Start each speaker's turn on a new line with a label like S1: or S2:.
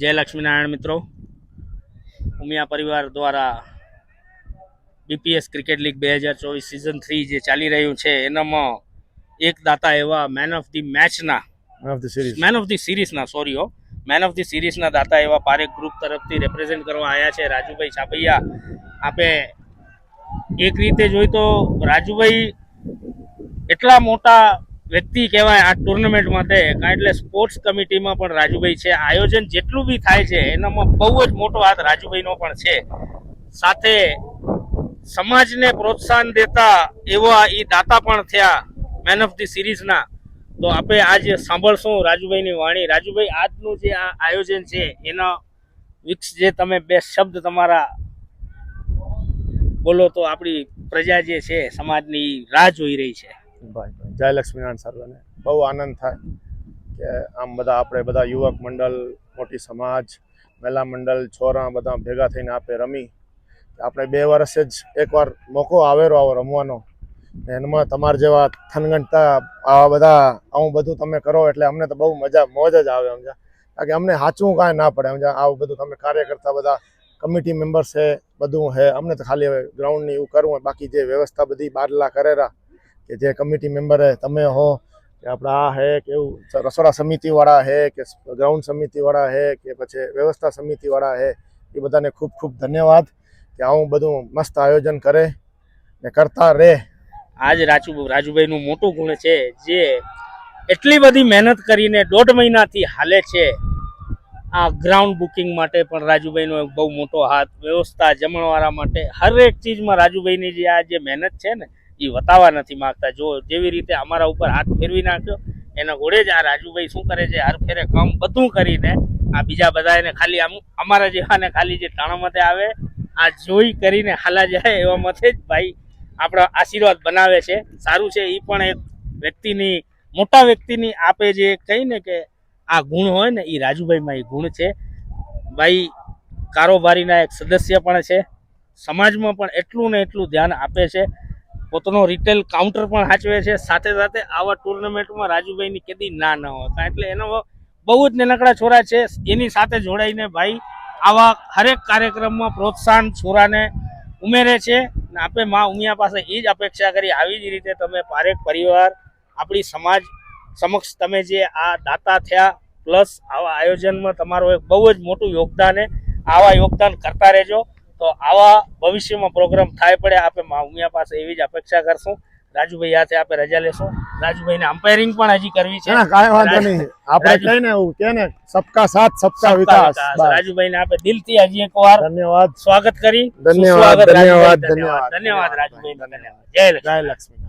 S1: જય લક્ષ્મીનારાયણ મિત્રો, ઉમિયા પરિવાર દ્વારા બીપીએસ ક્રિકેટ લીગ 2024 સિઝન 3 જે ચાલી રહ્યું છે એનામાં એક દાતા એવા મેન ઓફ ધી મેચના મેન ઓફ ધી સિરીઝના દાતા એવા પારેખ ગ્રુપ તરફથી રિપ્રેઝેન્ટ કરવા આવ્યા છે રાજુભાઈ છાપૈયા. આપે એક રીતે જોઈ તો રાજુભાઈ એટલા મોટા વ્યક્તિ કહેવાય આ ટુર્નામેન્ટ માટે, કારણ એટલે સ્પોર્ટ્સ કમિટીમાં પણ રાજુભાઈ છે. આયોજન જેટલું બી થાય છે એનામાં બહુ જ મોટો હાથ રાજુભાઈનો પણ છે. સાથે સમાજને પ્રોત્સાહન દેતા એવા એ દાતા પણ થયા મેન ઓફ ધી સિરીઝના. તો આપણે આજે સાંભળશું રાજુભાઈની વાણી. રાજુભાઈ, આજનું જે આ આયોજન છે એના વિક્ષ જે તમે બે શબ્દ તમારા બોલો તો આપણી પ્રજા જે છે સમાજની રાહ જોઈ રહી છે.
S2: જય લક્ષ્મીનારાયણ સર્વને બહુ આનંદ થાય કે આમ બધા યુવક મંડળ, મોટી સમાજ, મહિલા મંડળ, છોરા બધા ભેગા થઈને આપણે રમી. આપણે 2 વર્ષે જ એકવાર મોકો આવેલો આવો રમવાનો. એમાં તમારા જેવા થનગણતા આવા બધા આવું બધું તમે કરો એટલે અમને તો બહુ મોજ જ આવે સમજા. કારણ કે અમને સાચું કાંઈ ના પડે સમજા. આવું બધું તમે કાર્ય કરતા બધા કમિટી મેમ્બર્સ છે, બધું છે. અમને તો ખાલી હવે ગ્રાઉન્ડની એવું કરવું હોય, બાકી જે વ્યવસ્થા બધી બારલા કરેલા કે જે કમિટી મેમ્બર હે તમે હો કે આપણે આ હે કે એવું રસોડા સમિતિવાળા હે કે ગ્રાઉન્ડ સમિતિવાળા હે કે પછી વ્યવસ્થા સમિતિવાળા હે, એ બધાને ખૂબ ખૂબ ધન્યવાદ કે આવું બધું મસ્ત આયોજન કરે ને કરતા રહે.
S1: આજ રાજુભાઈનું મોટું ગુણ છે જે એટલી બધી મહેનત કરીને 1.5 મહિનાથી હાલે છે. આ ગ્રાઉન્ડ બુકિંગ માટે પણ રાજુભાઈનો એક બહુ મોટો હાથ, વ્યવસ્થા જમણવાળા માટે હરેક ચીજમાં રાજુભાઈની જે આ જે મહેનત છે ને એ વતાવવા નથી માગતા. જો જેવી રીતે અમારા ઉપર હાથ ફેરવી નાખ્યો એના ઘોડે જ આ રાજુભાઈ શું કરે છે, હર ફેરે કામ બધું કરીને આ બીજા બધાને ખાલી અમારા જેવાને ખાલી જે ટાણામતે આવે આ જોઈ કરીને હાલા જાય એવા મતે જ ભાઈ આપણા આશીર્વાદ બનાવે છે. સારું છે, એ પણ એક વ્યક્તિની મોટા વ્યક્તિની આપે જે કહીને કે આ ગુણ હોય ને એ રાજુભાઈમાં એ ગુણ છે. ભાઈ કારોબારીના એક સદસ્ય પણ છે, સમાજમાં પણ એટલું ને એટલું ધ્યાન આપે છે, પોતાનો રિટેલ કાઉન્ટર પણ સાચવે છે. સાથે સાથે આવા ટુર્નામેન્ટમાં રાજુભાઈની કેદી ના હોય, કારણ એટલે એનો બહુ જ નાનકડા છોરા છે, એની સાથે જોડાઈને ભાઈ આવા હરેક કાર્યક્રમમાં પ્રોત્સાહન છોરાને ઉમેરે છે. આપણે મા ઉમિયા પાસે એ જ અપેક્ષા કરી આવી જ રીતે તમે પારેખ પરિવાર આપણી સમાજ સમક્ષ તમે જે આ દાતા થયા, પ્લસ આવા આયોજનમાં તમારું એક બહુ જ મોટું યોગદાન છે. આવા યોગદાન કરતા રહેજો. તો આવા ભવિષ્યમાં પ્રોગ્રામ થાય પડે આપણે મા ઉમિયા પાસે એવી જ અપેક્ષા કરશું. રાજુભાઈ હાથે આપણે રજા લેશું. રાજુભાઈને અમ્પાયરિંગ પણ હજી કરવી છે.
S2: કાંઈ વાંધો નહીં, આપણે કહીને એવું કે ને સબકા સાથ સબકા વિકાસ.
S1: રાજુભાઈને આપણે દિલથી હજી એકવાર
S2: ધન્યવાદ,
S1: સ્વાગત કરી.
S2: ધન્યવાદ, ધન્યવાદ,
S1: ધન્યવાદ રાજુભાઈ. જય લક્ષ્મી.